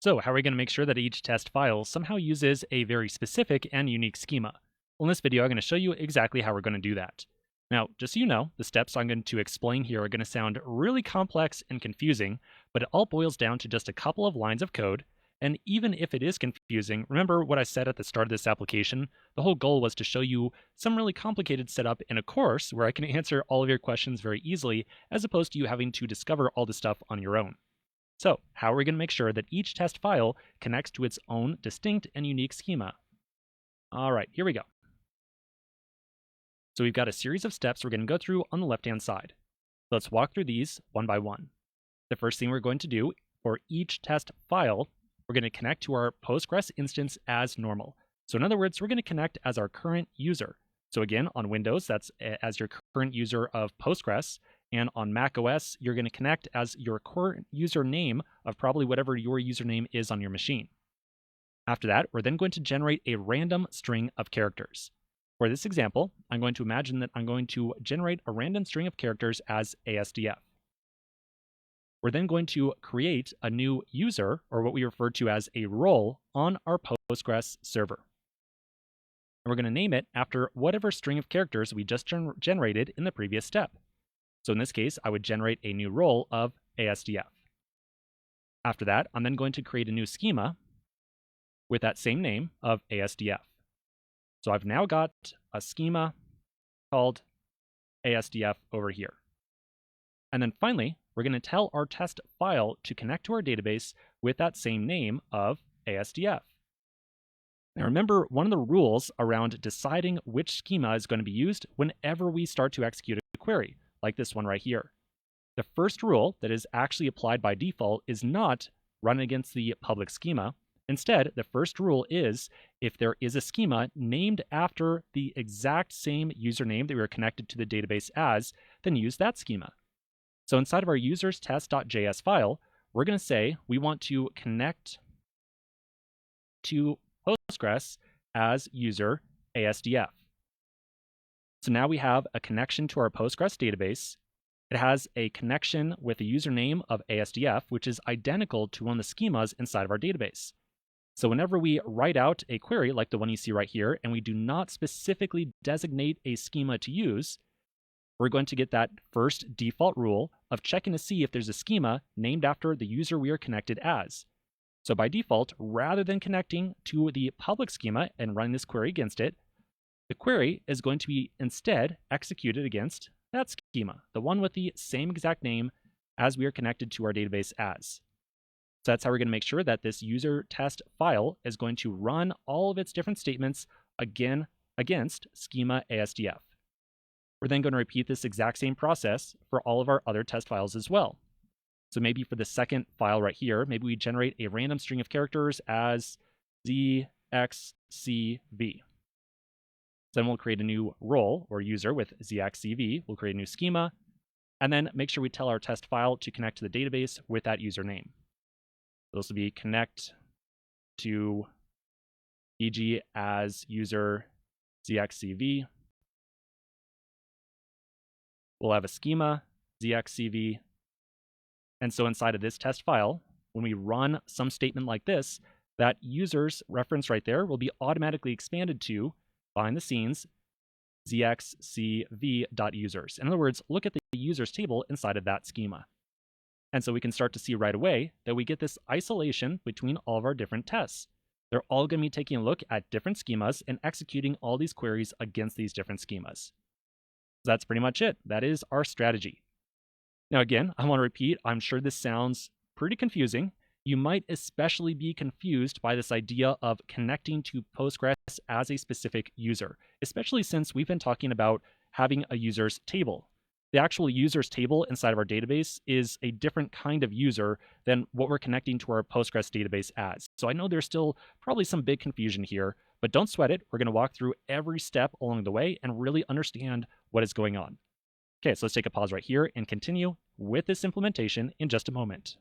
So, how are we going to make sure that each test file somehow uses a very specific and unique schema? Well, in this video, I'm going to show you exactly how we're going to do that. Now, just so you know, the steps I'm going to explain here are going to sound really complex and confusing, but it all boils down to just a couple of lines of code. And even if it is confusing, remember what I said at the start of this application? The whole goal was to show you some really complicated setup in a course where I can answer all of your questions very easily, as opposed to you having to discover all this stuff on your own. So, how are we going to make sure that each test file connects to its own distinct and unique schema? All right, here we go. So we've got a series of steps we're going to go through on the left-hand side. Let's walk through these one by one. The first thing we're going to do for each test file, we're going to connect to our Postgres instance as normal. So in other words, we're going to connect as our current user. So again, on Windows, that's as your current user of Postgres. And on Mac OS, you're going to connect as your current username of probably whatever your username is on your machine. After that, we're then going to generate a random string of characters. For this example, I'm going to imagine that I'm going to generate a random string of characters as ASDF. We're then going to create a new user, or what we refer to as a role, on our Postgres server. And we're going to name it after whatever string of characters we just generated in the previous step. So in this case, I would generate a new role of ASDF. After that, I'm then going to create a new schema with that same name of ASDF. So I've now got a schema called ASDF over here. And then finally, we're going to tell our test file to connect to our database with that same name of ASDF. Now remember, one of the rules around deciding which schema is going to be used whenever we start to execute a query, like this one right here. The first rule that is actually applied by default is not run against the public schema. Instead, the first rule is if there is a schema named after the exact same username that we are connected to the database as, then use that schema. So inside of our users test.js file, we're going to say we want to connect to Postgres as user ASDF. So now we have a connection to our Postgres database. It has a connection with a username of ASDF, which is identical to one of the schemas inside of our database. So whenever we write out a query like the one you see right here, and we do not specifically designate a schema to use, we're going to get that first default rule of checking to see if there's a schema named after the user we are connected as. So by default, rather than connecting to the public schema and running this query against it, the query is going to be instead executed against that schema, the one with the same exact name as we are connected to our database as. So that's how we're going to make sure that this user test file is going to run all of its different statements again against schema ASDF. We're then going to repeat this exact same process for all of our other test files as well. So maybe for the second file right here, maybe we generate a random string of characters as ZXCV. Then we'll create a new role or user with ZXCV. We'll create a new schema, and then make sure we tell our test file to connect to the database with that username. This will be connect to EG as user ZXCV. We'll have a schema, ZXCV. And so inside of this test file, when we run some statement like this, that user's reference right there will be automatically expanded to, behind the scenes, zxcv.users. In other words, look at the users table inside of that schema. And so we can start to see right away that we get this isolation between all of our different tests. They're all going to be taking a look at different schemas and executing all these queries against these different schemas. So that's pretty much it. That is our strategy. Now again, I want to repeat, I'm sure this sounds pretty confusing. You might especially be confused by this idea of connecting to Postgres as a specific user, especially since we've been talking about having a users table. The actual users table inside of our database is a different kind of user than what we're connecting to our Postgres database as. So I know there's still probably some big confusion here, but don't sweat it. We're going to walk through every step along the way and really understand what is going on. Okay, so let's take a pause right here and continue with this implementation in just a moment.